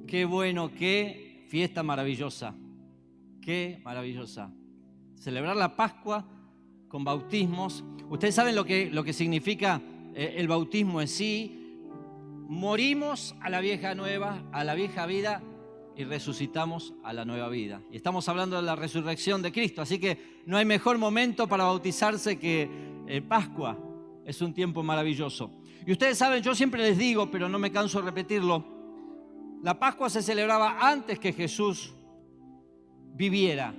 Qué bueno, qué fiesta maravillosa. Qué maravillosa. Celebrar la Pascua con bautismos. Ustedes saben lo que significa el bautismo en sí. Morimos a la vieja vida y resucitamos a la nueva vida. Y estamos hablando de la resurrección de Cristo, así que no hay mejor momento para bautizarse que Pascua. Es un tiempo maravilloso. Y ustedes saben, yo siempre les digo, pero no me canso de repetirlo, la Pascua se celebraba antes que Jesús viviera.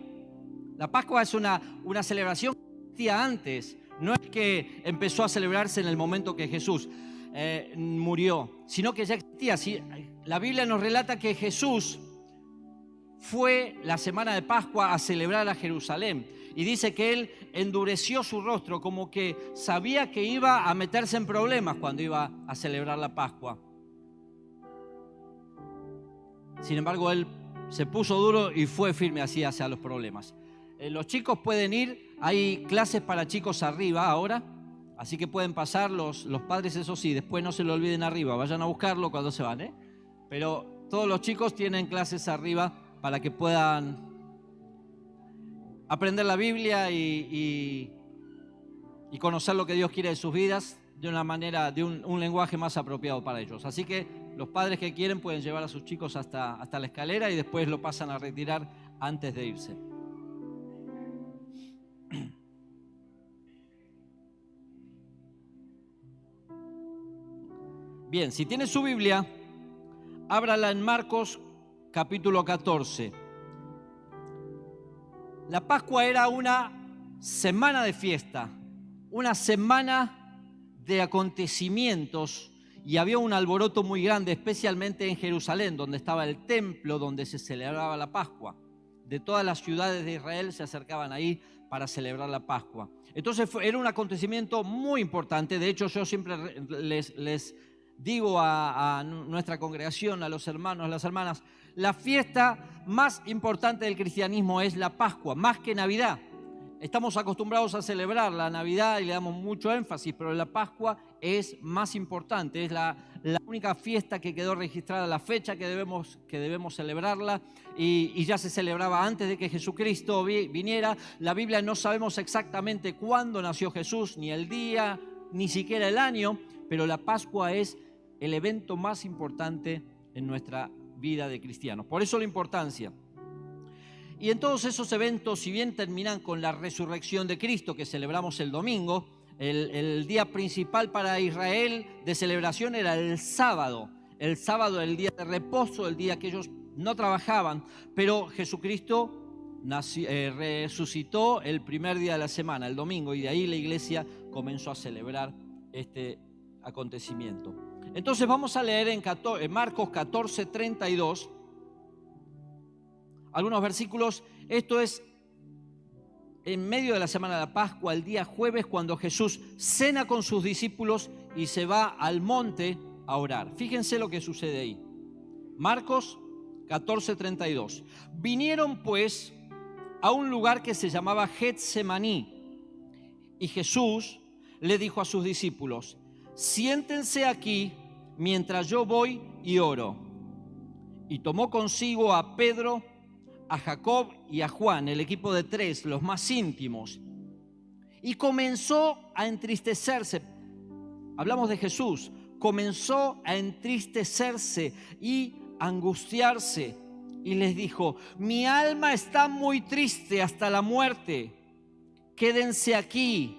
La Pascua es una celebración que existía antes. No es que empezó a celebrarse en el momento que Jesús murió, sino que ya existía. La Biblia nos relata que Jesús fue la semana de Pascua a celebrar a Jerusalén. Y dice que él endureció su rostro, como que sabía que iba a meterse en problemas cuando iba a celebrar la Pascua. Sin embargo, él se puso duro y fue firme así hacia los problemas. Los chicos pueden ir, hay clases para chicos arriba ahora, así que pueden pasar los padres, eso sí, después no se lo olviden arriba, vayan a buscarlo cuando se van, Pero todos los chicos tienen clases arriba para que puedan aprender la Biblia y conocer lo que Dios quiere de sus vidas de una manera, de un lenguaje más apropiado para ellos. Así que los padres que quieren pueden llevar a sus chicos hasta la escalera y después lo pasan a retirar antes de irse. Bien, si tiene su Biblia, ábrala en Marcos capítulo 14. La Pascua era una semana de fiesta, una semana de acontecimientos, y había un alboroto muy grande, especialmente en Jerusalén, donde estaba el templo donde se celebraba la Pascua. De todas las ciudades de Israel se acercaban ahí para celebrar la Pascua. Entonces era un acontecimiento muy importante. De hecho, yo siempre les digo a nuestra congregación, a los hermanos, a las hermanas, la fiesta más importante del cristianismo es la Pascua, más que Navidad. Estamos acostumbrados a celebrar la Navidad y le damos mucho énfasis, pero la Pascua es más importante, es la única fiesta que quedó registrada, la fecha que debemos celebrarla, y ya se celebraba antes de que Jesucristo viniera. La Biblia no sabemos exactamente cuándo nació Jesús, ni el día, ni siquiera el año, pero la Pascua es el evento más importante en nuestra vida de cristianos. Por eso la importancia. Y en todos esos eventos, si bien terminan con la resurrección de Cristo que celebramos el domingo, el día principal para Israel de celebración era el sábado. El sábado, el día de reposo, el día que ellos no trabajaban, pero Jesucristo resucitó el primer día de la semana, el domingo, y de ahí la iglesia comenzó a celebrar este acontecimiento. Entonces vamos a leer en Marcos 14, 32, algunos versículos. Esto es en medio de la semana de la Pascua, el día jueves, cuando Jesús cena con sus discípulos y se va al monte a orar. Fíjense lo que sucede ahí. Marcos 14, 32. Vinieron pues a un lugar que se llamaba Getsemaní, y Jesús le dijo a sus discípulos: siéntense aquí mientras yo voy y oro. Y tomó consigo a Pedro, a Jacob y a Juan, el equipo de tres, los más íntimos, y comenzó a entristecerse. Hablamos de Jesús. Comenzó a entristecerse y angustiarse, y les dijo: mi alma está muy triste hasta la muerte, quédense aquí,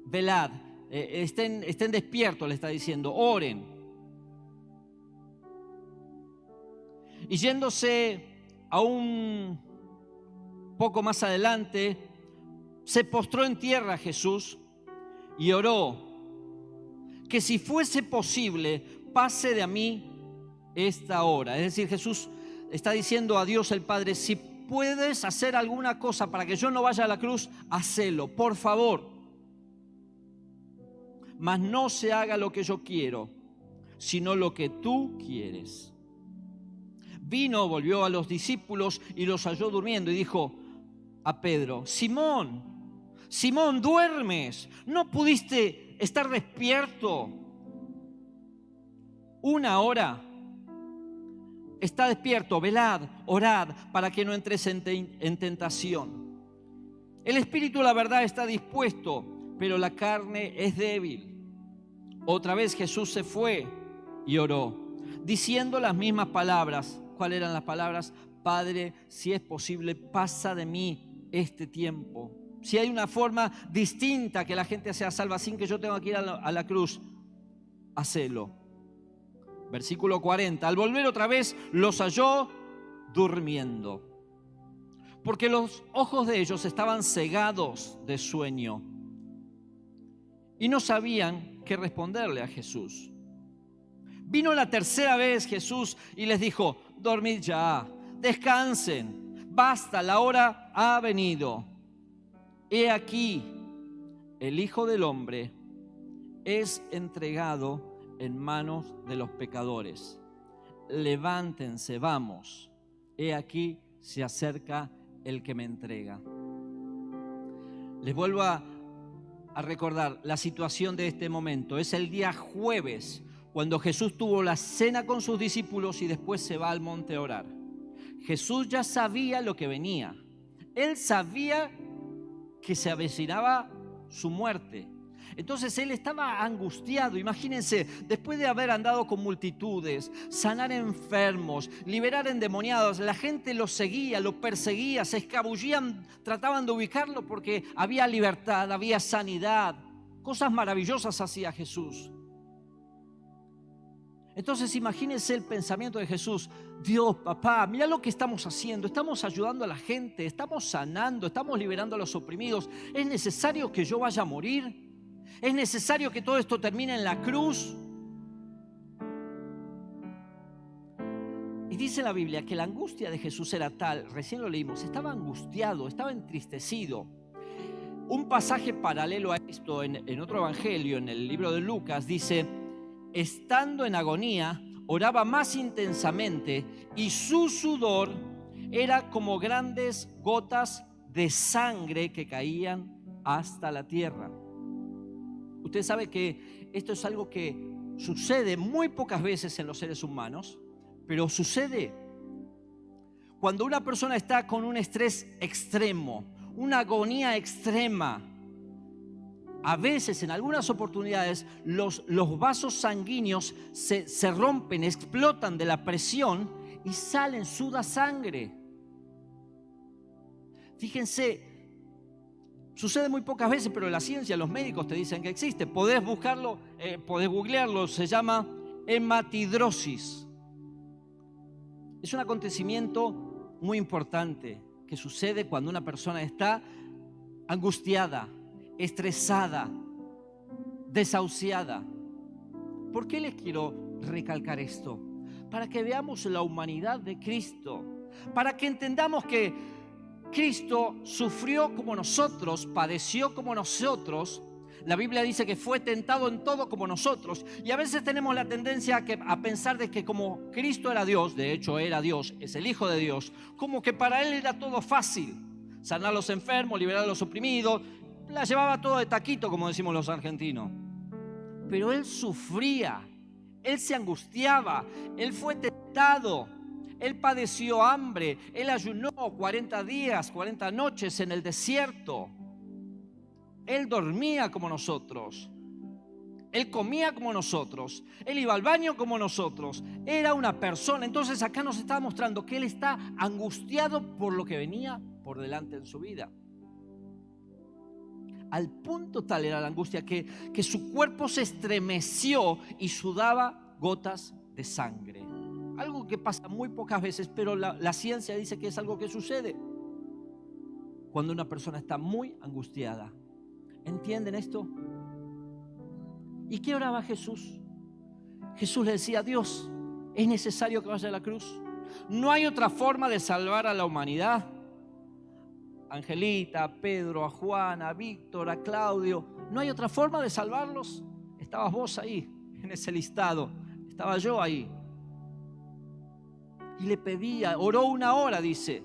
velad, estén despiertos, le está diciendo, oren. Y yéndose a un poco más adelante, se postró en tierra Jesús y oró: que si fuese posible, pase de mí esta hora. Es decir, Jesús está diciendo a Dios el Padre: si puedes hacer alguna cosa para que yo no vaya a la cruz, hacelo, por favor. Mas no se haga lo que yo quiero, sino lo que tú quieres. Volvió a los discípulos y los halló durmiendo, y dijo a Pedro: Simón, Simón, ¿duermes? ¿No pudiste estar despierto una hora? Está despierto, velad, orad, para que no entres en tentación. El espíritu, la verdad, está dispuesto, pero la carne es débil. Otra vez Jesús se fue y oró, diciendo las mismas palabras. ¿Cuáles eran las palabras? Padre, si es posible, pasa de mí este tiempo. Si hay una forma distinta que la gente sea salva sin que yo tenga que ir a la cruz, hacelo. Versículo 40. Al volver otra vez, los halló durmiendo, porque los ojos de ellos estaban cegados de sueño y no sabían qué responderle a Jesús. Vino la tercera vez Jesús y les dijo: dormid ya, descansen, basta, la hora ha venido. He aquí, el Hijo del Hombre es entregado en manos de los pecadores. Levántense, vamos. He aquí, se acerca el que me entrega. Les vuelvo a recordar la situación de este momento. Es el día jueves, cuando Jesús tuvo la cena con sus discípulos y después se va al monte a orar. Jesús ya sabía lo que venía. Él sabía que se avecinaba su muerte. Entonces él estaba angustiado. Imagínense, después de haber andado con multitudes, sanar enfermos, liberar endemoniados, la gente lo seguía, lo perseguía, se escabullían, trataban de ubicarlo porque había libertad, había sanidad, cosas maravillosas hacía Jesús. Entonces imagínense el pensamiento de Jesús: Dios, papá, mira lo que estamos haciendo, estamos ayudando a la gente, estamos sanando, estamos liberando a los oprimidos. ¿Es necesario que yo vaya a morir? ¿Es necesario que todo esto termine en la cruz? Y dice la Biblia que la angustia de Jesús era tal, recién lo leímos, estaba angustiado, estaba entristecido. Un pasaje paralelo a esto en otro evangelio, en el libro de Lucas, dice: estando en agonía, oraba más intensamente y su sudor era como grandes gotas de sangre que caían hasta la tierra. Usted sabe que esto es algo que sucede muy pocas veces en los seres humanos, pero sucede cuando una persona está con un estrés extremo, una agonía extrema. A veces, en algunas oportunidades, los vasos sanguíneos se rompen, explotan de la presión y suda sangre. Fíjense, sucede muy pocas veces, pero la ciencia, los médicos te dicen que existe. Podés buscarlo, podés googlearlo, se llama hematidrosis. Es un acontecimiento muy importante que sucede cuando una persona está angustiada, estresada, desahuciada. ¿Por qué les quiero recalcar esto? Para que veamos la humanidad de Cristo, para que entendamos que Cristo sufrió como nosotros, padeció como nosotros. La Biblia dice que fue tentado en todo como nosotros. Y a veces tenemos la tendencia a pensar de que como Cristo era Dios, de hecho era Dios, es el Hijo de Dios, como que para Él era todo fácil. Sanar a los enfermos, liberar a los oprimidos, la llevaba todo de taquito, como decimos los argentinos. Pero Él sufría, Él se angustiaba, Él fue tentado, Él padeció hambre, Él ayunó 40 días, 40 noches en el desierto. Él dormía como nosotros, Él comía como nosotros, Él iba al baño como nosotros, era una persona. Entonces acá nos está mostrando que Él está angustiado por lo que venía por delante en su vida. Al punto tal era la angustia que su cuerpo se estremeció y sudaba gotas de sangre. Algo que pasa muy pocas veces, pero la ciencia dice que es algo que sucede cuando una persona está muy angustiada. ¿Entienden esto? ¿Y qué oraba Jesús? Jesús le decía: Dios, ¿es necesario que vaya a la cruz? ¿No hay otra forma de salvar a la humanidad? Angelita, a Pedro, a Juan, a Víctor, a Claudio, ¿no hay otra forma de salvarlos? Estabas vos ahí, en ese listado, estaba yo ahí. Y le pedía, oró 1 hora, dice.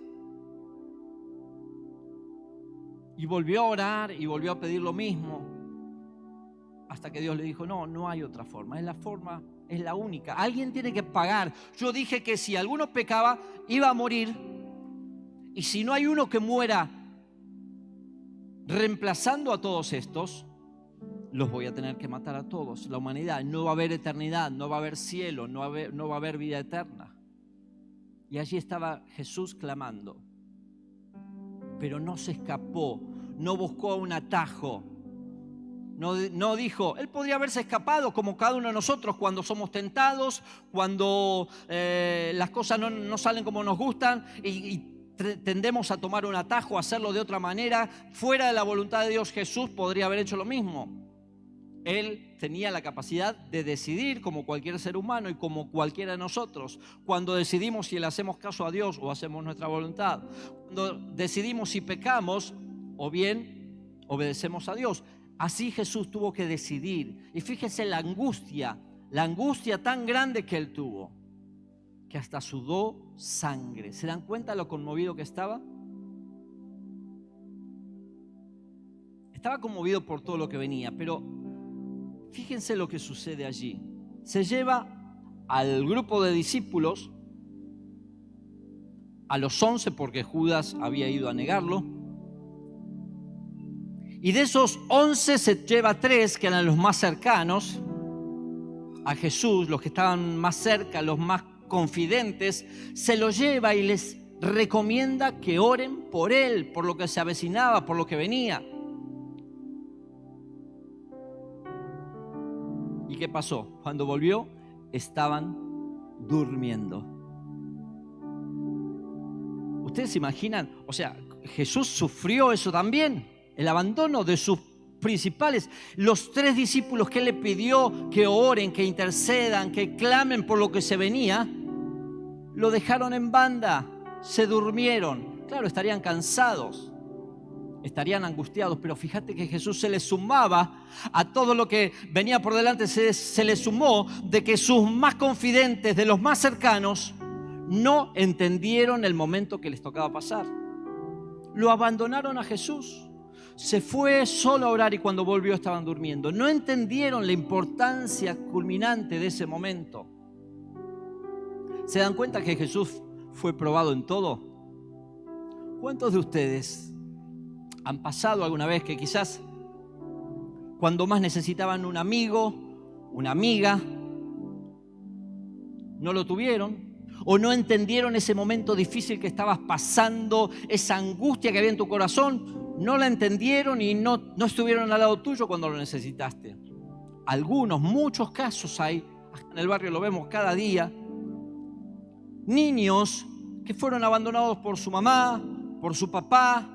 Y volvió a orar y volvió a pedir lo mismo. Hasta que Dios le dijo: no hay otra forma, es la forma Es la única. Alguien tiene que pagar. Yo dije que si alguno pecaba, iba a morir. Y si no hay uno que muera reemplazando a todos estos, los voy a tener que matar a todos. La humanidad, no va a haber eternidad, no va a haber cielo, no va a haber vida eterna. Y allí estaba Jesús clamando. Pero no se escapó, no buscó un atajo. No dijo, él podría haberse escapado como cada uno de nosotros cuando somos tentados, cuando las cosas no salen como nos gustan y tendemos a tomar un atajo, a hacerlo de otra manera, fuera de la voluntad de Dios. Jesús podría haber hecho lo mismo. Él tenía la capacidad de decidir como cualquier ser humano y como cualquiera de nosotros. Cuando decidimos si le hacemos caso a Dios o hacemos nuestra voluntad. Cuando decidimos si pecamos o bien obedecemos a Dios. Así Jesús tuvo que decidir. Y fíjese la angustia tan grande que él tuvo, que hasta sudó sangre. ¿Se dan cuenta lo conmovido que estaba? Estaba conmovido por todo lo que venía, pero fíjense lo que sucede allí. Se lleva al grupo de discípulos, a los 11, porque Judas había ido a negarlo. Y de esos 11 se lleva 3, que eran los más cercanos a Jesús, los que estaban más cerca, los más confidentes. Se los lleva y les recomienda que oren por él, por lo que se avecinaba, por lo que venía. ¿Y qué pasó? Cuando volvió, estaban durmiendo. ¿Ustedes se imaginan? O sea, Jesús sufrió eso también, el abandono de sus principales. Los 3 discípulos que él le pidió que oren, que intercedan, que clamen por lo que se venía, lo dejaron en banda, se durmieron. Claro, estarían cansados, estarían angustiados, pero fíjate que Jesús se le sumaba a todo lo que venía por delante, se le sumó de que sus más confidentes, de los más cercanos, no entendieron el momento que les tocaba pasar. Lo abandonaron a Jesús. Se fue solo a orar y cuando volvió estaban durmiendo. No entendieron la importancia culminante de ese momento. ¿Se dan cuenta que Jesús fue probado en todo? ¿Cuántos de ustedes han pasado alguna vez que quizás cuando más necesitaban un amigo, una amiga, no lo tuvieron? ¿O no entendieron ese momento difícil que estabas pasando, esa angustia que había en tu corazón? No la entendieron y no estuvieron al lado tuyo cuando lo necesitaste. Algunos, muchos casos hay, en el barrio lo vemos cada día. Niños que fueron abandonados por su mamá, por su papá.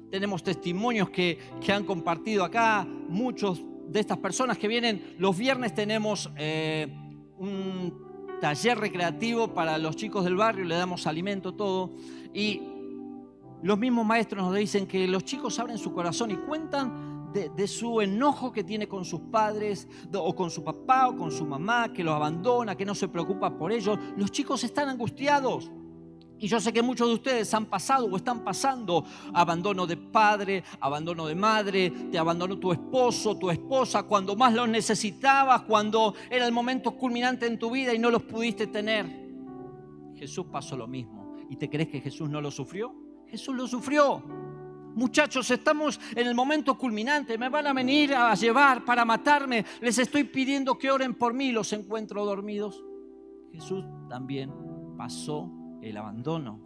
Tenemos testimonios que han compartido acá. Muchos de estas personas que vienen, los viernes tenemos un taller recreativo para los chicos del barrio, le damos alimento, todo. Y los mismos maestros nos dicen que los chicos abren su corazón y cuentan de su enojo que tiene con sus padres, o con su papá o con su mamá, que los abandona, que no se preocupa por ellos. Los chicos están angustiados. Y yo sé que muchos de ustedes han pasado o están pasando abandono de padre, abandono de madre, te abandonó tu esposo, tu esposa, cuando más los necesitabas, cuando era el momento culminante en tu vida y no los pudiste tener. Jesús pasó lo mismo. ¿Y te crees que Jesús no lo sufrió? Jesús lo sufrió. Muchachos, estamos en el momento culminante, me van a venir a llevar para matarme, les estoy pidiendo que oren por mí, los encuentro dormidos. Jesús también pasó el abandono.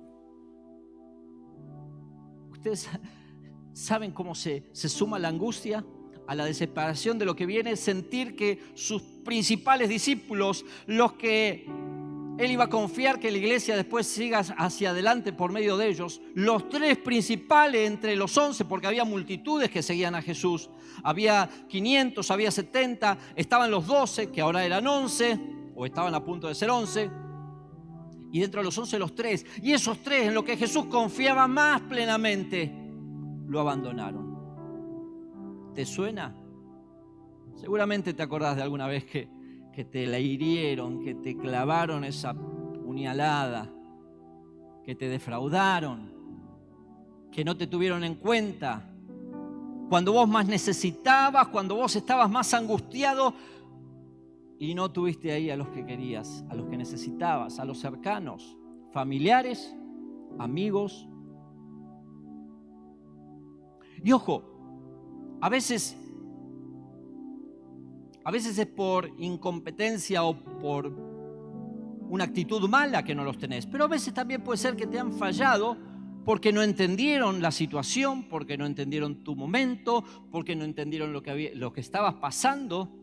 Ustedes saben cómo se suma la angustia a la desesperación de lo que viene, sentir que sus principales discípulos, los que él iba a confiar que la iglesia después siga hacia adelante por medio de ellos, los 3 principales entre los 11, porque había multitudes que seguían a Jesús, había 500, había 70, estaban los 12 que ahora eran 11 o estaban a punto de ser 11. Y dentro de los 11 los 3. Y esos 3 en los que Jesús confiaba más plenamente, lo abandonaron. ¿Te suena? Seguramente te acordás de alguna vez que te la hirieron, que te clavaron esa puñalada, que te defraudaron, que no te tuvieron en cuenta. Cuando vos más necesitabas, cuando vos estabas más angustiado y no tuviste ahí a los que querías, a los que necesitabas, a los cercanos, familiares, amigos. Y ojo, a veces es por incompetencia o por una actitud mala que no los tenés, pero a veces también puede ser que te han fallado porque no entendieron la situación, porque no entendieron tu momento, porque no entendieron lo que estabas pasando.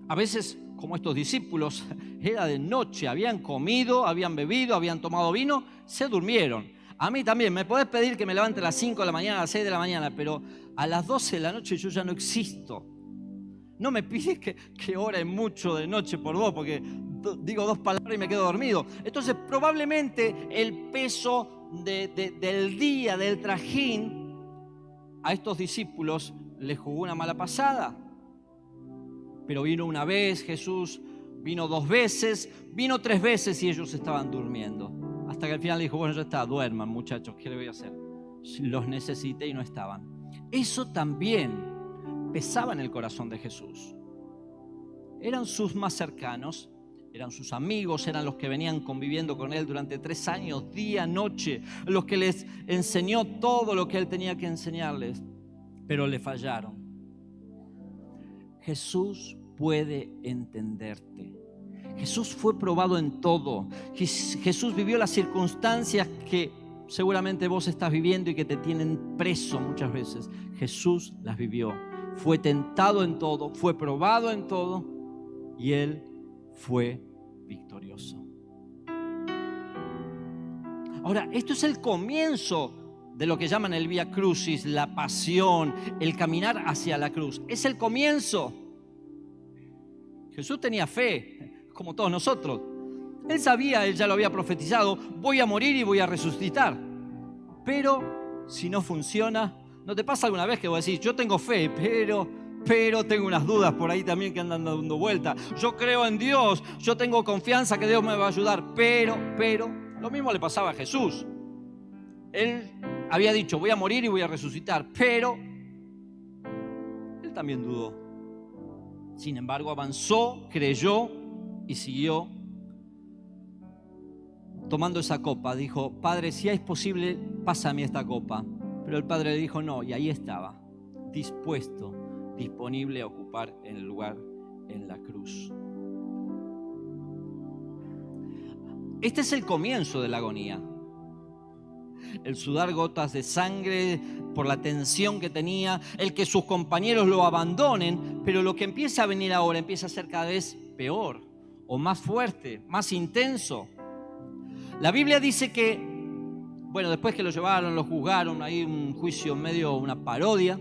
A veces, como estos discípulos, era de noche, habían comido, habían bebido, habían tomado vino, se durmieron. A mí también, me podés pedir que me levante a las 5 de la mañana, a las 6 de la mañana, pero a las 12 de la noche yo ya no existo. No me pides que ore mucho de noche por vos, porque digo 2 palabras y me quedo dormido. Entonces, probablemente el peso del día, del trajín, a estos discípulos les jugó una mala pasada. Pero vino una vez Jesús, vino 2 veces, vino 3 veces y ellos estaban durmiendo. Hasta que al final dijo, bueno, ya está, duerman muchachos, ¿qué le voy a hacer? Los necesité y no estaban. Eso también pesaba en el corazón de Jesús. Eran sus más cercanos, eran sus amigos, eran los que venían conviviendo con él durante 3 años, día, noche, los que les enseñó todo lo que él tenía que enseñarles, pero le fallaron. Jesús puede entenderte. Jesús fue probado en todo. Jesús vivió las circunstancias que seguramente vos estás viviendo y que te tienen preso muchas veces. Jesús las vivió. Fue tentado en todo, fue probado en todo y Él fue victorioso. Ahora, esto es el comienzo de lo que llaman el Vía Crucis, la pasión, el caminar hacia la cruz. Es el comienzo. Jesús tenía fe, como todos nosotros. Él sabía, él ya lo había profetizado, voy a morir y voy a resucitar. Pero si no funciona, ¿no te pasa alguna vez que vos decís, yo tengo fe, pero tengo unas dudas por ahí también que andan dando vuelta? Yo creo en Dios, yo tengo confianza que Dios me va a ayudar, pero, lo mismo le pasaba a Jesús. Él había dicho, voy a morir y voy a resucitar, pero él también dudó. Sin embargo, avanzó, creyó y siguió tomando esa copa. Dijo, Padre, si es posible, pásame esta copa. Pero el Padre le dijo no, y ahí estaba, dispuesto, disponible a ocupar el lugar en la cruz. Este es el comienzo de la agonía. El sudar gotas de sangre por la tensión que tenía, el que sus compañeros lo abandonen, pero lo que empieza a venir ahora empieza a ser cada vez peor o más fuerte, más intenso. La Biblia dice que, bueno, después que lo llevaron, lo juzgaron, hay un juicio medio, una parodia,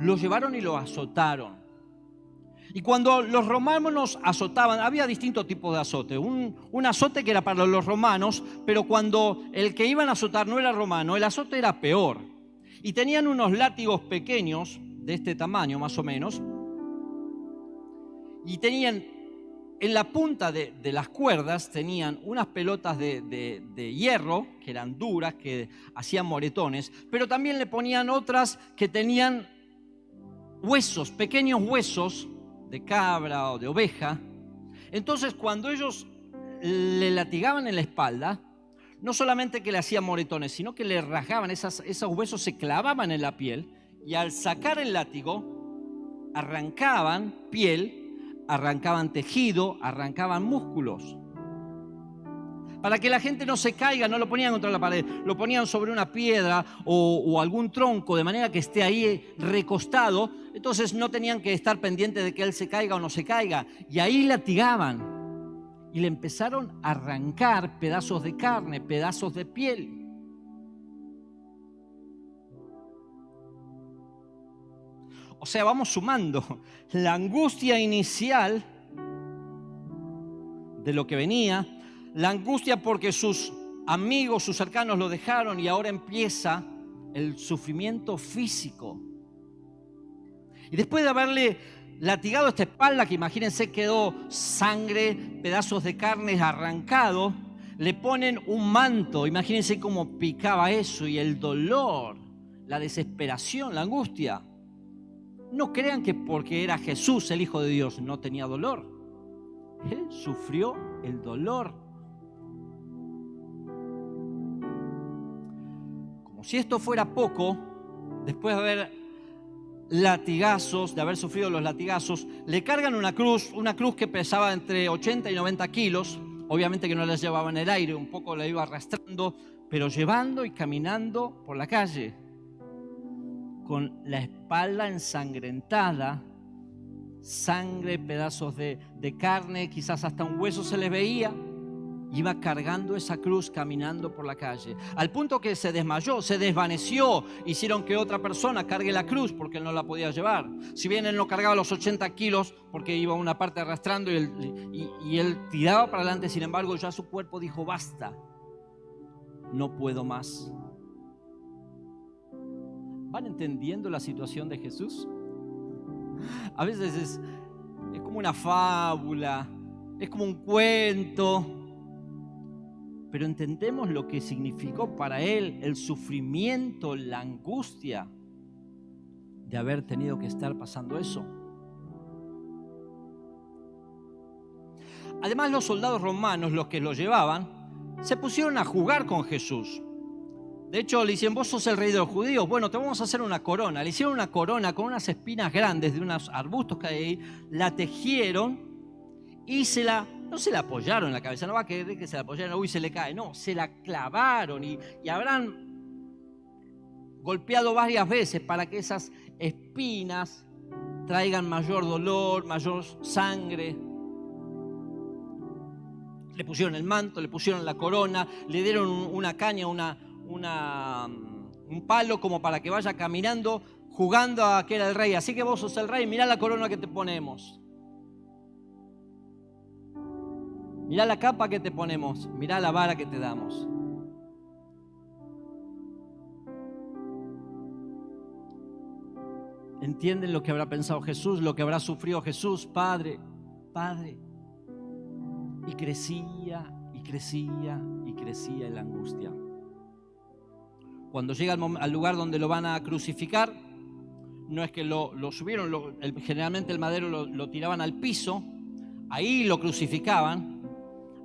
lo llevaron y lo azotaron. Y cuando los romanos azotaban, había distintos tipos de azote. Un azote que era para los romanos, pero cuando el que iban a azotar no era romano, el azote era peor. Y tenían unos látigos pequeños, de este tamaño más o menos, y tenían en la punta de las cuerdas, tenían unas pelotas de hierro, que eran duras, que hacían moretones, pero también le ponían otras que tenían huesos, pequeños huesos, de cabra o de oveja. Entonces cuando ellos le latigaban en la espalda, no solamente que le hacían moretones, sino que le rasgaban, esos huesos se clavaban en la piel y al sacar el látigo arrancaban piel, arrancaban tejido, arrancaban músculos. Para que la gente no se caiga, no lo ponían contra la pared, lo ponían sobre una piedra o algún tronco, de manera que esté ahí recostado. Entonces no tenían que estar pendientes de que él se caiga o no se caiga. Y ahí latigaban y le empezaron a arrancar pedazos de carne, pedazos de piel. O sea, vamos sumando la angustia inicial de lo que venía, la angustia porque sus amigos, sus cercanos lo dejaron y ahora empieza el sufrimiento físico. Y después de haberle latigado esta espalda, que imagínense quedó sangre, pedazos de carne arrancados, le ponen un manto, imagínense cómo picaba eso y el dolor, la desesperación, la angustia. No crean que porque era Jesús, el Hijo de Dios, no tenía dolor. Él sufrió el dolor. Como si esto fuera poco, después de haber latigazos, de haber sufrido los latigazos, le cargan una cruz que pesaba entre 80 y 90 kilos. Obviamente que no la llevaba en el aire, un poco la iba arrastrando, pero llevando y caminando por la calle, con la espalda ensangrentada, sangre, pedazos de carne, quizás hasta un hueso se le veía. Iba cargando esa cruz caminando por la calle, al punto que se desmayó, se desvaneció. Hicieron que otra persona cargue la cruz porque él no la podía llevar. Si bien él no cargaba los 80 kilos porque iba una parte arrastrando y él tiraba para adelante, sin embargo ya su cuerpo dijo: basta, no puedo más. ¿Van entendiendo la situación de Jesús? A veces es como una fábula, es como un cuento. Pero entendemos lo que significó para él el sufrimiento, la angustia de haber tenido que estar pasando eso. Además, los soldados romanos, los que lo llevaban, se pusieron a jugar con Jesús. De hecho, le dicen: vos sos el rey de los judíos, bueno, te vamos a hacer una corona. Le hicieron una corona con unas espinas grandes de unos arbustos que hay ahí, la tejieron y no se la apoyaron en la cabeza. No va a querer que se la apoyaron, uy, se le cae. No, se la clavaron y habrán golpeado varias veces para que esas espinas traigan mayor dolor, mayor sangre. Le pusieron el manto, le pusieron la corona, le dieron una caña, un palo como para que vaya caminando, jugando a que era el rey. Así que vos sos el rey, mirá la corona que te ponemos. Mirá la capa que te ponemos, mirá la vara que te damos. ¿Entienden lo que habrá pensado Jesús, lo que habrá sufrido Jesús? Padre, Padre. Y crecía y crecía y crecía en la angustia. Cuando llega al lugar donde lo van a crucificar, no es que lo subieron, generalmente el madero lo tiraban al piso, ahí lo crucificaban.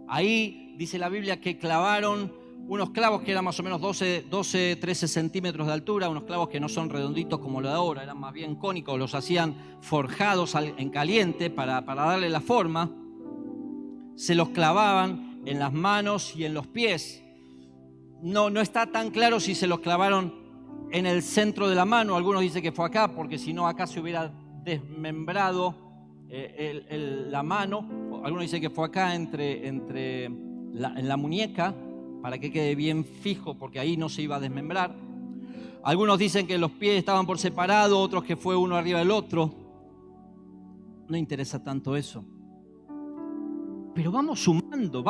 Ahí dice la Biblia que clavaron unos clavos que eran más o menos 12, 13 centímetros de altura, unos clavos que no son redonditos como los de ahora, eran más bien cónicos, los hacían forjados en caliente para darle la forma. Se los clavaban en las manos y en los pies. No está tan claro si se los clavaron en el centro de la mano. Algunos dicen que fue acá, porque si no acá se hubiera desmembrado la mano. Algunos dicen que fue acá en la muñeca, para que quede bien fijo, porque ahí no se iba a desmembrar. Algunos dicen que los pies estaban por separado, otros que fue uno arriba del otro. No interesa tanto eso. Pero vamos sumando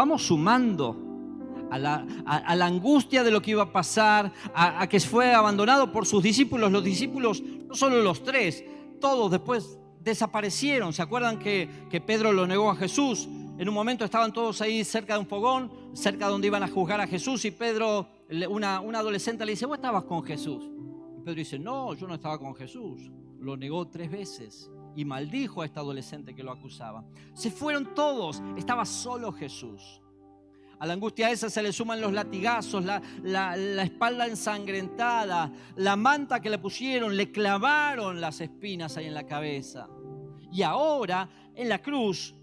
a la angustia de lo que iba a pasar, a que fue abandonado por sus discípulos. Los discípulos, no solo los 3, todos después desaparecieron. ¿Se acuerdan que Pedro lo negó a Jesús? En un momento estaban todos ahí cerca de un fogón, cerca donde iban a juzgar a Jesús, y Pedro, una adolescente le dice: ¿vos estabas con Jesús? Y Pedro dice: no, yo no estaba con Jesús. Lo negó 3 veces y maldijo a esta adolescente que lo acusaba. Se fueron todos, estaba solo Jesús. A la angustia esa se le suman los latigazos, la espalda ensangrentada, la manta que le pusieron, le clavaron las espinas ahí en la cabeza. Y ahora, en la cruz,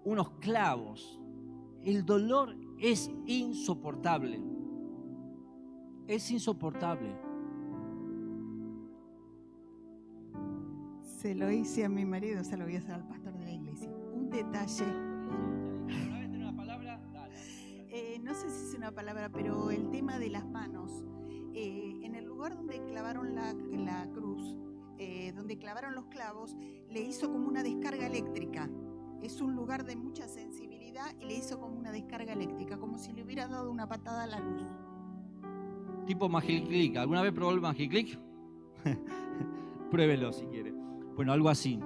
unos clavos. El dolor es insoportable. Es insoportable. Se lo hice a mi marido, se lo voy a hacer al pastor de la iglesia. Un detalle. No sé si es una palabra, pero el tema de las manos. En el lugar donde clavaron la cruz, donde clavaron los clavos, le hizo como una descarga eléctrica. Es un lugar de mucha sensibilidad y le hizo como una descarga eléctrica, como si le hubiera dado una patada a la luz. Tipo Magic Click. ¿Alguna vez probó el Magic Click? Pruébelo si quiere. Bueno, algo así.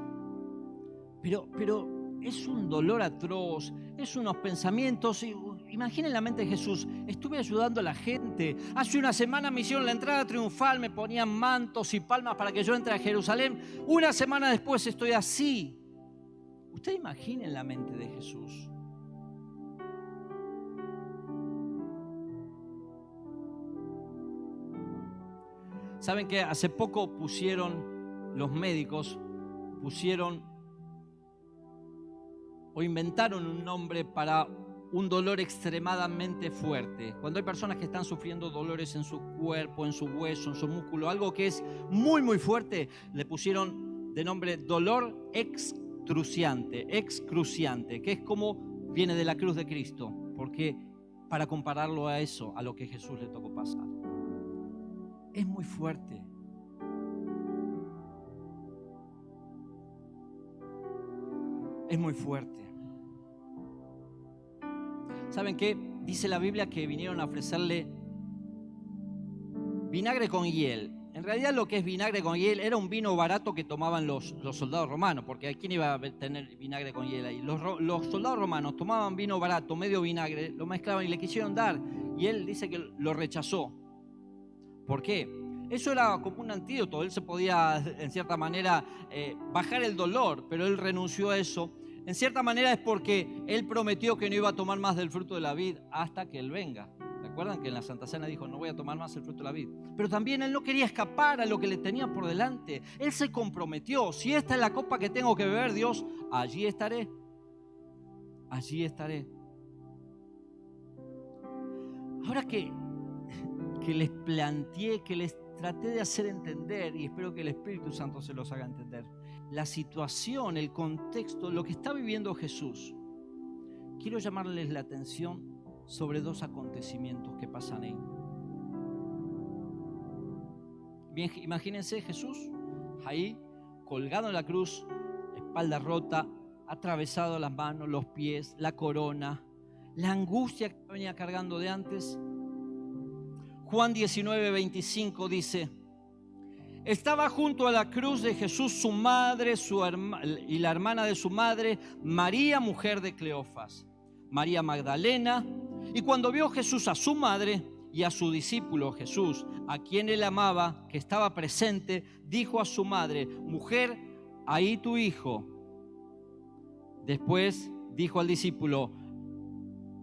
Pero es un dolor atroz, es unos pensamientos. Imaginen la mente de Jesús: estuve ayudando a la gente gente. Hace una semana me hicieron la entrada triunfal, me ponían mantos y palmas para que yo entre a Jerusalén. Una semana después estoy así. Usted imagine en la mente de Jesús. ¿Saben qué? Hace poco los médicos pusieron o inventaron un nombre para un dolor extremadamente fuerte. Cuando hay personas que están sufriendo dolores en su cuerpo, en su hueso, en su músculo, algo que es muy, muy fuerte, le pusieron de nombre dolor excruciante, que es como viene de la cruz de Cristo, porque para compararlo a eso, a lo que Jesús le tocó pasar. Es muy fuerte. Es muy fuerte. ¿Saben qué? Dice la Biblia que vinieron a ofrecerle vinagre con hiel. En realidad lo que es vinagre con hiel era un vino barato que tomaban los soldados romanos, porque ¿quién iba a tener vinagre con hiel ahí? Los soldados romanos tomaban vino barato, medio vinagre, lo mezclaban y le quisieron dar. Y él dice que lo rechazó. ¿Por qué? Eso era como un antídoto. Él se podía, en cierta manera, bajar el dolor, pero él renunció a eso. En cierta manera es porque él prometió que no iba a tomar más del fruto de la vid hasta que él venga. ¿Recuerdan que en la Santa Cena dijo, no voy a tomar más el fruto de la vid? Pero también él no quería escapar a lo que le tenía por delante. Él se comprometió. Si esta es la copa que tengo que beber, Dios, allí estaré. Allí estaré. Ahora que les planteé, que les traté de hacer entender, y espero que el Espíritu Santo se los haga entender, la situación, el contexto, lo que está viviendo Jesús, quiero llamarles la atención sobre dos acontecimientos que pasan ahí. Bien, imagínense Jesús ahí colgado en la cruz, espalda rota, atravesado las manos, los pies, la corona, la angustia que venía cargando de antes. Juan 19:25 dice: estaba junto a la cruz de Jesús su madre y la hermana de su madre, María, mujer de Cleofas, María Magdalena. Y cuando vio Jesús a su madre y a su discípulo Jesús, a quien él amaba, que estaba presente, dijo a su madre: mujer, ahí tu hijo. Después dijo al discípulo: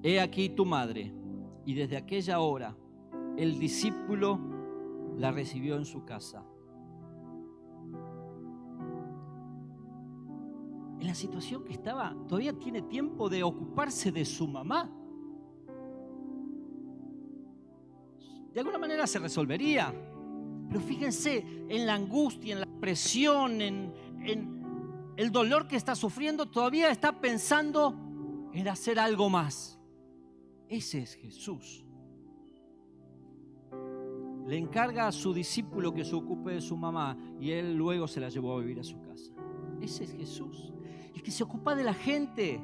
he aquí tu madre. Y desde aquella hora el discípulo la recibió en su casa. En la situación que estaba, todavía tiene tiempo de ocuparse de su mamá. De alguna manera se resolvería. Pero fíjense en la angustia, en la presión, en el dolor que está sufriendo, todavía está pensando en hacer algo más. Ese es Jesús. Le encarga a su discípulo que se ocupe de su mamá y él luego se la llevó a vivir a su casa. Ese es Jesús, el que se ocupa de la gente,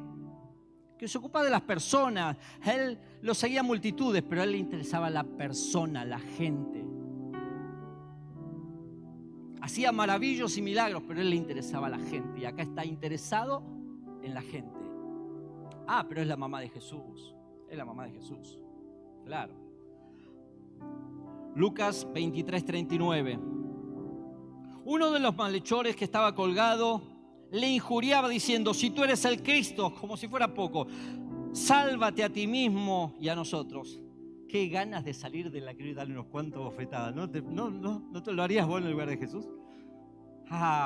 que se ocupa de las personas. Él lo seguía a multitudes, pero a él le interesaba la persona, la gente. Hacía maravillas y milagros, pero a él le interesaba la gente. Y acá está interesado en la gente. Ah, pero es la mamá de Jesús. Es la mamá de Jesús. Claro. Lucas 23:39. Uno de los malhechores que estaba colgado le injuriaba diciendo: si tú eres el Cristo, como si fuera poco, sálvate a ti mismo y a nosotros. Qué ganas de salir de la cruz y darle unos cuantos bofetadas. ¿No te lo harías vos en el lugar de Jesús?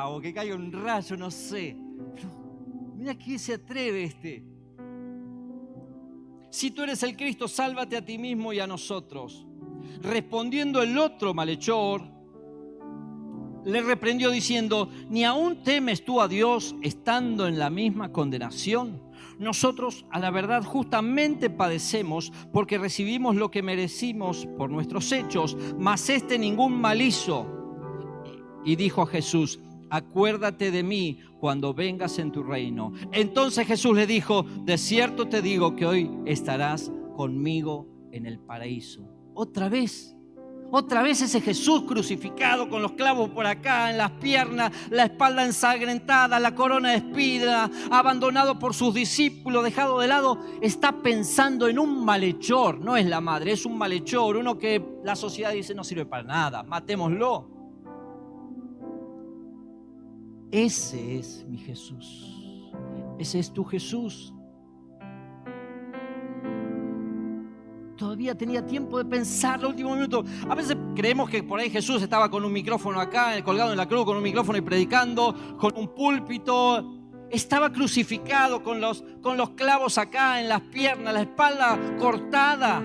O que caiga un rayo, no sé. Pero mira que se atreve este. Si tú eres el Cristo, sálvate a ti mismo y a nosotros. Respondiendo el otro malhechor, le reprendió diciendo: ¿ni aún temes tú a Dios estando en la misma condenación? Nosotros a la verdad justamente padecemos porque recibimos lo que merecimos por nuestros hechos, mas este ningún mal hizo. Y dijo a Jesús: acuérdate de mí cuando vengas en tu reino. Entonces Jesús le dijo: de cierto te digo que hoy estarás conmigo en el paraíso. Otra vez, Otra vez ese Jesús crucificado con los clavos por acá, en las piernas, la espalda ensangrentada, la corona de espinas, abandonado por sus discípulos, dejado de lado, está pensando en un malhechor. No es la madre, es un malhechor, uno que la sociedad dice no sirve para nada, matémoslo. Ese es mi Jesús. Ese es tu Jesús. Todavía tenía tiempo de pensar el último minuto. A veces creemos que por ahí Jesús estaba con un micrófono acá, colgado en la cruz, con un micrófono y predicando, con un púlpito. Estaba crucificado con los clavos acá en las piernas, la espalda cortada.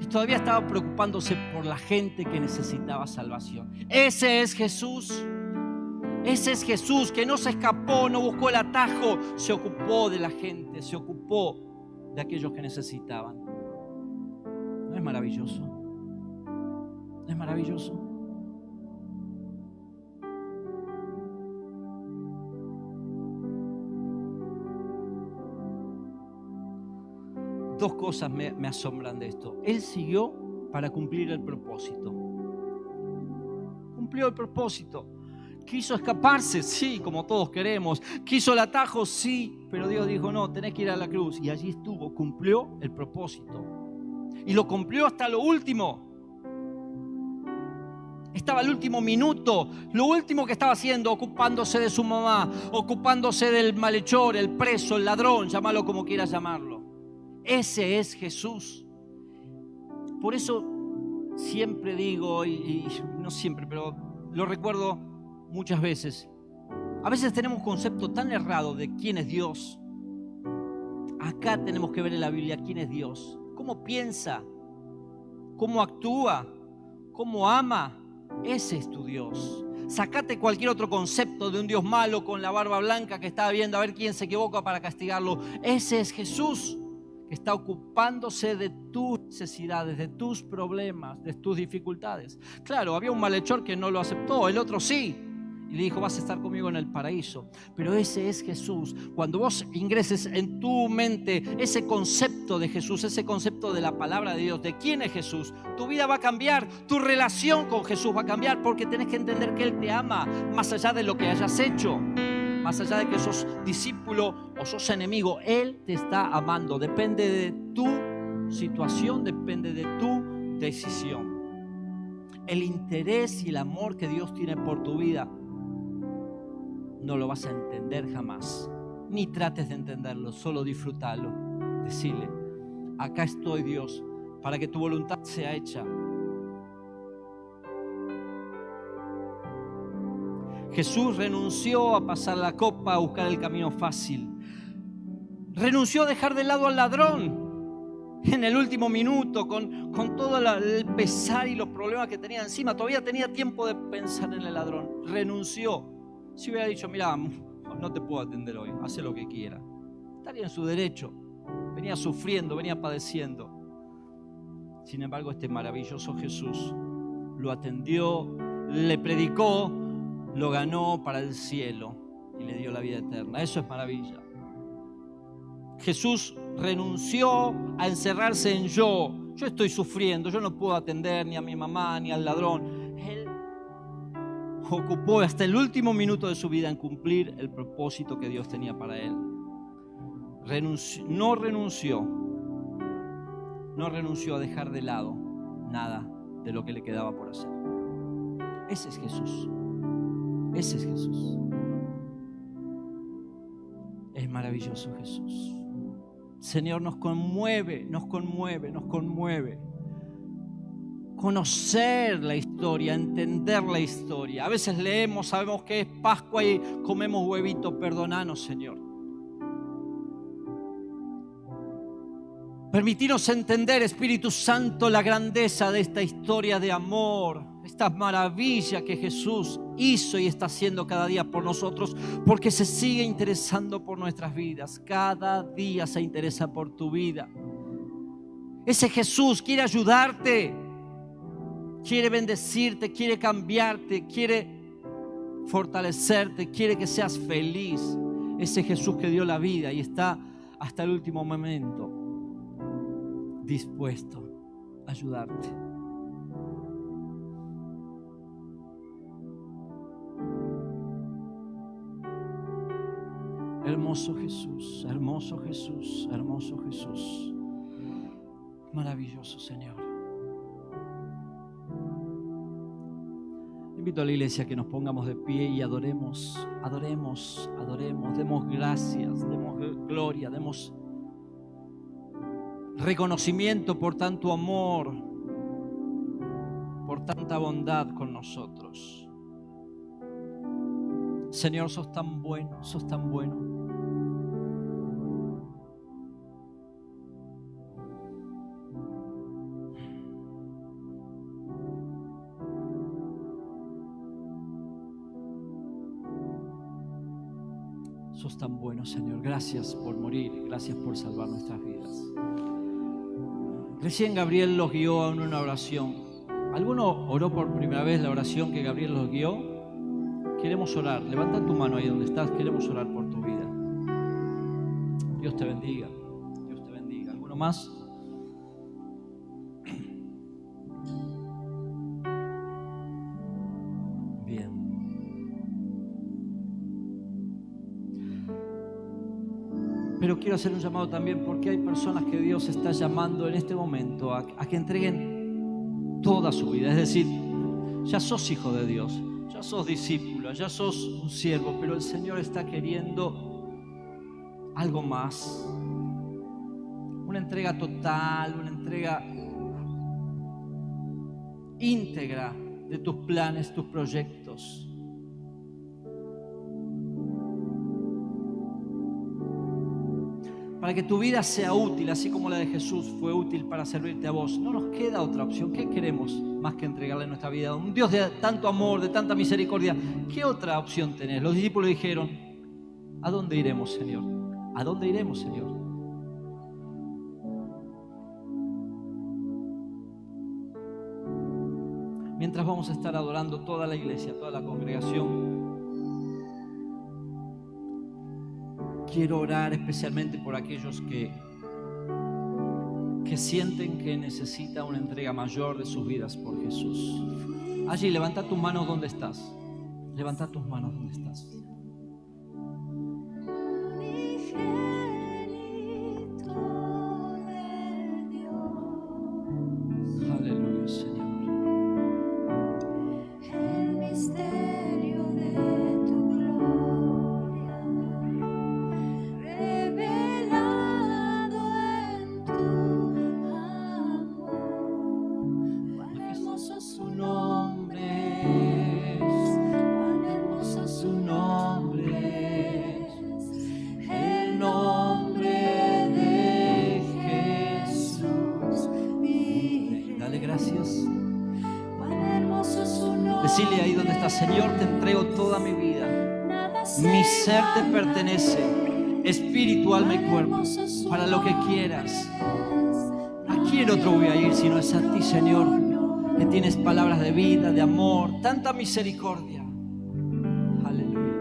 Y todavía estaba preocupándose por la gente que necesitaba salvación. Ese es Jesús. Ese es Jesús que no se escapó, no buscó el atajo, se ocupó de la gente, se ocupó de aquellos que necesitaban. ¿No es maravilloso? ¿No es maravilloso? Dos cosas me asombran de esto. Él siguió para cumplir el propósito. Cumplió el propósito. Quiso escaparse, sí, como todos queremos. Quiso el atajo, sí. Pero Dios dijo, no, tenés que ir a la cruz. Y allí estuvo, cumplió el propósito. Y lo cumplió hasta lo último. Estaba el último minuto, lo último que estaba haciendo, ocupándose de su mamá, ocupándose del malhechor, el preso, el ladrón, llámalo como quieras llamarlo. Ese es Jesús. Por eso siempre digo, y no siempre, pero lo recuerdo muchas veces. A veces tenemos un concepto tan errado de quién es Dios. Acá tenemos que ver en la Biblia quién es Dios. Cómo piensa, cómo actúa, cómo ama. Ese es tu Dios. Sacate cualquier otro concepto de un Dios malo con la barba blanca que está viendo a ver quién se equivoca para castigarlo. Ese es Jesús, que está ocupándose de tus necesidades, de tus problemas, de tus dificultades. Claro, había un malhechor que no lo aceptó, el otro sí. Y le dijo, vas a estar conmigo en el paraíso. Pero ese es Jesús. Cuando vos ingreses en tu mente ese concepto de Jesús, ese concepto de la palabra de Dios, de quién es Jesús, tu vida va a cambiar, tu relación con Jesús va a cambiar, porque tenés que entender que Él te ama, más allá de lo que hayas hecho, más allá de que sos discípulo o sos enemigo. Él te está amando. Depende de tu situación, depende de tu decisión. El interés y el amor que Dios tiene por tu vida no lo vas a entender jamás, ni trates de entenderlo, solo disfrútalo. Decirle, acá estoy, Dios, para que tu voluntad sea hecha. Jesús renunció a pasar la copa, a buscar el camino fácil. Renunció a dejar de lado al ladrón en el último minuto, con todo el pesar y los problemas que tenía encima. Todavía tenía tiempo de pensar en el ladrón. Renunció. Si hubiera dicho, mira, no te puedo atender hoy, hace lo que quiera, estaría en su derecho. Venía sufriendo, venía padeciendo. Sin embargo, este maravilloso Jesús lo atendió, le predicó, lo ganó para el cielo y le dio la vida eterna. Eso es maravilla. Jesús renunció a encerrarse en yo. Yo estoy sufriendo, yo no puedo atender ni a mi mamá ni al ladrón. Él ocupó hasta el último minuto de su vida en cumplir el propósito que Dios tenía para él. No renunció a dejar de lado nada de lo que le quedaba por hacer. Ese es Jesús. Ese es Jesús. Es maravilloso Jesús. Señor, nos conmueve conocer la historia, entender la historia. A veces leemos, sabemos que es Pascua y comemos huevitos. Perdonanos, Señor. Permitirnos entender, Espíritu Santo, la grandeza de esta historia de amor, esta maravilla que Jesús hizo y está haciendo cada día por nosotros, porque se sigue interesando por nuestras vidas. Cada día se interesa por tu vida. Ese Jesús quiere ayudarte, quiere bendecirte, quiere cambiarte, quiere fortalecerte, quiere que seas feliz. Ese Jesús que dio la vida y está hasta el último momento dispuesto a ayudarte. hermoso Jesús, hermoso Jesús, hermoso Jesús. Maravilloso, Señor. Invito a la iglesia a que nos pongamos de pie y adoremos, adoremos, adoremos, demos gracias, demos gloria, demos reconocimiento por tanto amor, por tanta bondad con nosotros. Señor, sos tan bueno, sos tan bueno. Sos tan bueno, Señor. Gracias por morir, gracias por salvar nuestras vidas. Recién Gabriel los guió a una oración. ¿Alguno oró por primera vez la oración que Gabriel los guió? Queremos orar. Levanta tu mano ahí donde estás. Queremos orar por tu vida. Dios te bendiga. Dios te bendiga. ¿Alguno más? Bien. Pero quiero hacer un llamado también porque hay personas que Dios está llamando en este momento a que entreguen toda su vida. Es decir, ya sos hijo de Dios, ya sos discípulo, ya sos un siervo, pero el Señor está queriendo algo más. Una entrega total, una entrega íntegra de tus planes, tus proyectos. Para que tu vida sea útil, así como la de Jesús fue útil para servirte a vos. No nos queda otra opción. ¿Qué queremos más que entregarle nuestra vida a un Dios de tanto amor, de tanta misericordia? ¿Qué otra opción tenés? Los discípulos dijeron: ¿a dónde iremos, Señor? ¿A dónde iremos, Señor? Mientras vamos a estar adorando toda la iglesia, toda la congregación, quiero orar especialmente por aquellos que sienten que necesitan una entrega mayor de sus vidas por Jesús. Allí, levanta tus manos donde estás. Levanta tus manos donde estás. Aleluya, Señor. Decile ahí donde estás: Señor, te entrego toda mi vida. Mi ser te pertenece, espíritu, alma y cuerpo, para lo que quieras. ¿A quién otro voy a ir si no es a ti, Señor, que tienes palabras de vida, de amor, tanta misericordia? Aleluya.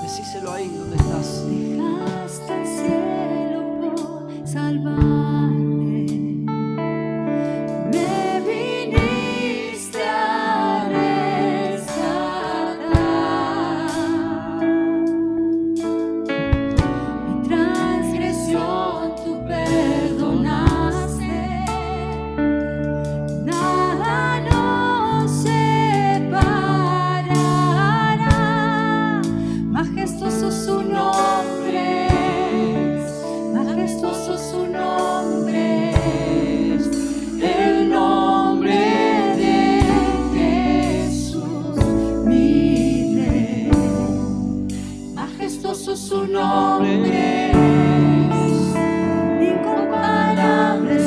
Decíselo ahí donde estás. Dejaste el cielo por salvarme. Su nombre es incomparable,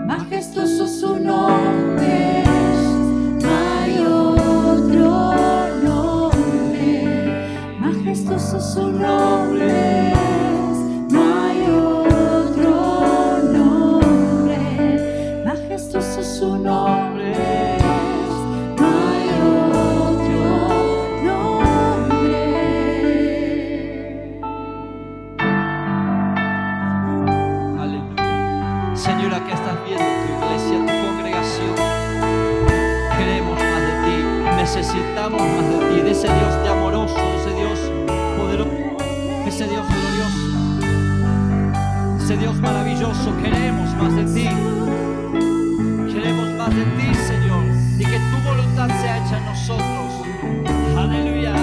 majestuoso su nombre es, hay otro nombre, majestuoso su nombre es, no hay otro nombre, majestuoso su nombre es. Señora, que estás viendo tu iglesia, tu congregación, queremos más de ti, necesitamos más de ti, de ese Dios de amoroso, de ese Dios ese Dios glorioso, ese Dios maravilloso. Queremos más de ti. Queremos más de ti, Señor, y que tu voluntad sea hecha en nosotros. Aleluya. No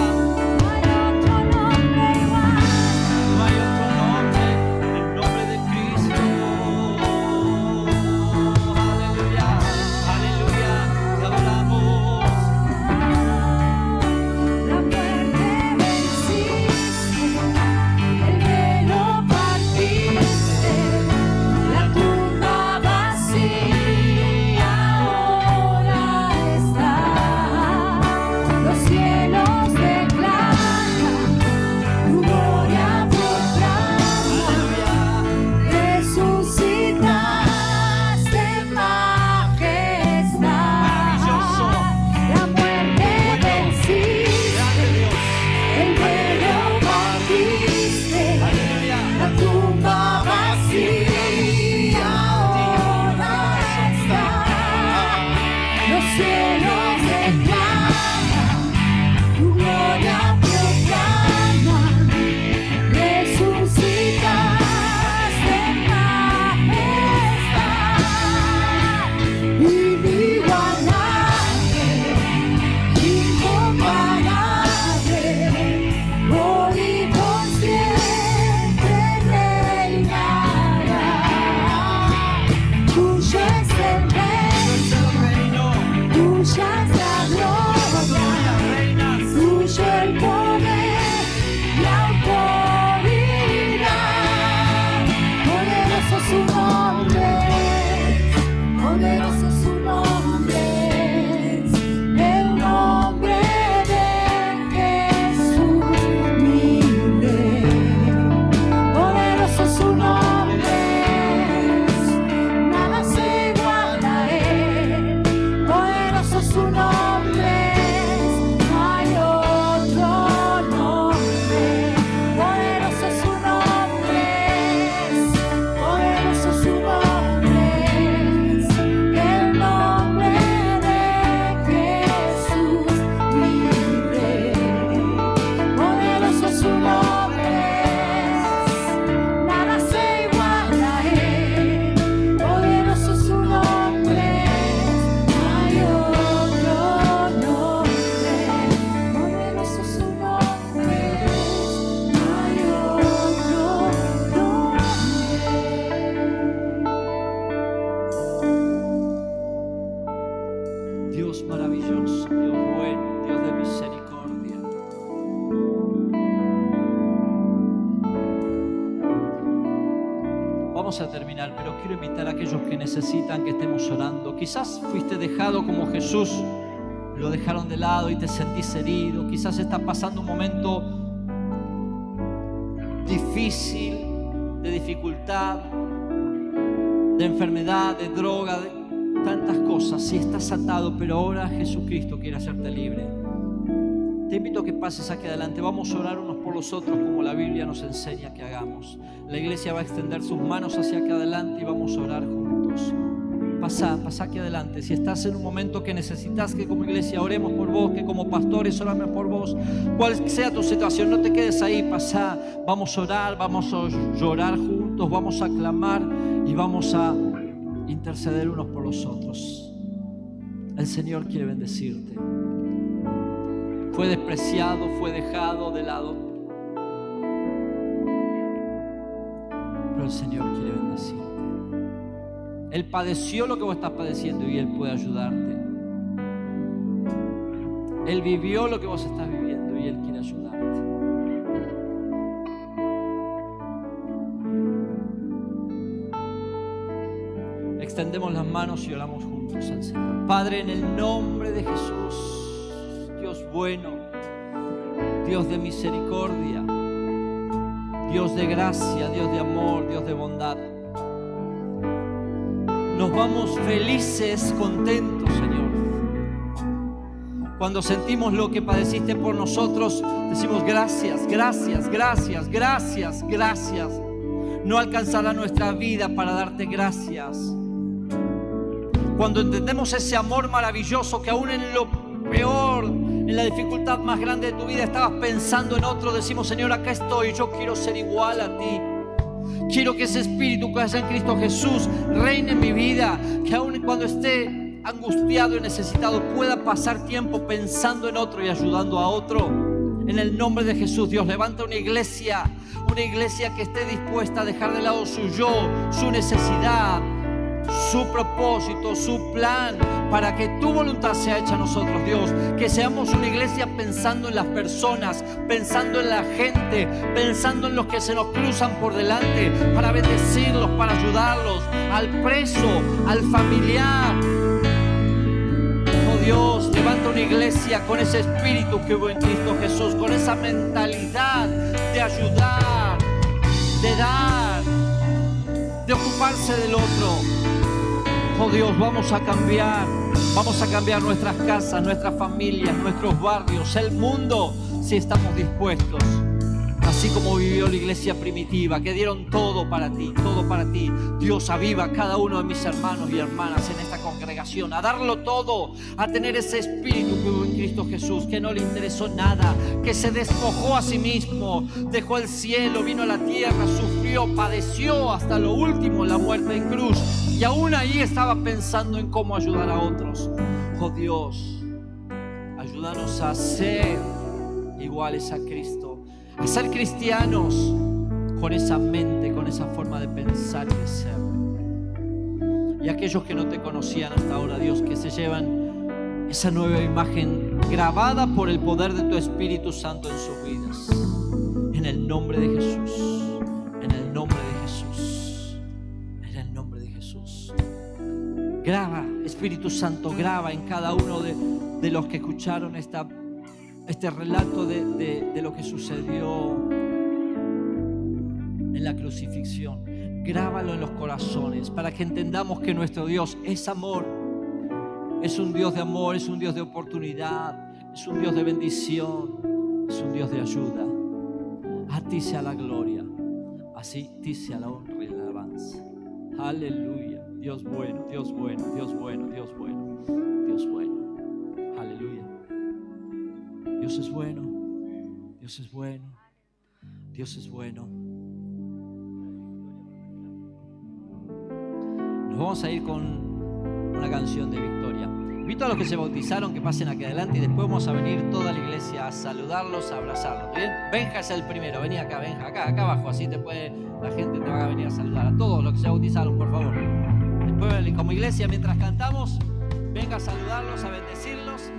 hay otro nombre, el nombre de Cristo. Aleluya, aleluya, te adoramos. La muerte venciste, el velo partiste, la tumba vacía ahora está. Los cielos declaran tu gloria proclaman. Resucitaste en majestad. Maravilloso. La muerte venciste, Grande Dios. el velo partiste, Aleluya. la tumba vacía ahora está. Los cielos declaran, tu gloria proclaman. Resucitaste en majestad. Y vivo al ángel incomparable, hoy y por siempre reinará. Tuyo es el reino, tuya es la gloria, tuyo el poder, la autoridad. Poderoso su nombre, poderoso su nombre, el nombre de Jesús mi Rey. Poderoso su nombre, nada se iguala a él. Poderoso su nombre, no hay otro nombre. Poderoso su nombre, poderoso su nombre, el nombre de Jesús mi Rey. Poderoso su nombre, nada se iguala a él. Poderoso su nombre, no hay otro nombre. Poderoso su nombre, no hay otro nombre. Dios maravilloso, Dios bueno, Dios de misericordia. Vamos a terminar, pero quiero invitar a aquellos que necesitan que estemos orando. Quizás fuiste dejado como Jesús, lo dejaron de lado y te sentís herido. Quizás estás pasando un momento difícil, de dificultad, de enfermedad, de droga, de tantas cosas. Si estás atado, pero ahora Jesucristo quiere hacerte libre. Te invito a que pases aquí adelante. Vamos a orar unos por los otros como la Biblia nos enseña que hagamos. La iglesia va a extender sus manos hacia aquí adelante y vamos a orar juntos. Pasa aquí adelante. Si estás en un momento que necesitas que como iglesia oremos por vos, que como pastores oramos por vos, cual sea tu situación, no te quedes ahí, pasa. Vamos a orar, vamos a llorar juntos, vamos a clamar y vamos a interceder unos por los otros. El Señor quiere bendecirte. Fue despreciado, fue dejado de lado, pero el Señor quiere bendecirte. Él padeció lo que vos estás padeciendo y Él puede ayudarte. Él vivió lo que vos estás viviendo y Él quiere ayudarte. Extendemos las manos y oramos juntos al Señor. Padre, en el nombre de Jesús, Dios bueno, Dios de misericordia, Dios de gracia, Dios de amor, Dios de bondad. Nos vamos felices, contentos, Señor. Cuando sentimos lo que padeciste por nosotros, decimos gracias, gracias, gracias, gracias, gracias. No alcanzará nuestra vida para darte gracias. Cuando entendemos ese amor maravilloso que aún en lo peor, En la dificultad más grande de tu vida estabas pensando en otro. Decimos: Señor, acá estoy, yo quiero ser igual a ti. Quiero que ese espíritu que es en Cristo Jesús reine en mi vida, que aun cuando esté angustiado y necesitado pueda pasar tiempo pensando en otro y ayudando a otro. En el nombre de Jesús, Dios, levanta una iglesia que esté dispuesta a dejar de lado su yo, su necesidad, su propósito, su plan, para que tu voluntad sea hecha a nosotros, Dios. Que seamos una iglesia pensando en las personas, pensando en la gente, pensando en los que se nos cruzan por delante, para bendecirlos, para ayudarlos, al preso, al familiar. Oh Dios, levanta una iglesia con ese espíritu que hubo en Cristo Jesús, con esa mentalidad de ayudar, de dar, de ocuparse del otro. Oh Dios, vamos a cambiar nuestras casas, nuestras familias, nuestros barrios, el mundo, si estamos dispuestos. Así como vivió la iglesia primitiva, que dieron todo para ti, todo para ti. Dios, aviva a cada uno de mis hermanos y hermanas en esta congregación a darlo todo, a tener ese espíritu que hubo en Cristo Jesús, que no le interesó nada, que se despojó a sí mismo, dejó el cielo, vino a la tierra, sufrió, padeció hasta lo último, la muerte en cruz, y aún ahí estaba pensando en cómo ayudar a otros. Oh Dios, ayúdanos a ser iguales a Cristo, a ser cristianos con esa mente, con esa forma de pensar y de ser. Y aquellos que no te conocían hasta ahora, Dios, que se llevan esa nueva imagen grabada por el poder de tu Espíritu Santo en sus vidas. En el nombre de Jesús, en el nombre de Jesús, en el nombre de Jesús. Graba, Espíritu Santo, graba en cada uno de los que escucharon este relato de lo que sucedió en la crucifixión. Grábalo en los corazones para que entendamos que nuestro Dios es amor. Es un Dios de amor, es un Dios de oportunidad, es un Dios de bendición, es un Dios de ayuda. A ti sea la gloria, así ti sea la honra y la alabanza. Aleluya. Dios bueno, Dios bueno, Dios bueno, Dios bueno, Dios bueno. Aleluya. Dios es bueno, Dios es bueno, Dios es bueno. Nos vamos a ir con una canción de victoria. Invito a los que se bautizaron que pasen aquí adelante y después vamos a venir toda la iglesia a saludarlos, a abrazarlos. ¿Bien? Benja es el primero, vení acá, Benja, acá abajo, así la gente te va a venir a saludar. A todos los que se bautizaron, por favor. Después, como iglesia, mientras cantamos, venga a saludarlos, a bendecirlos.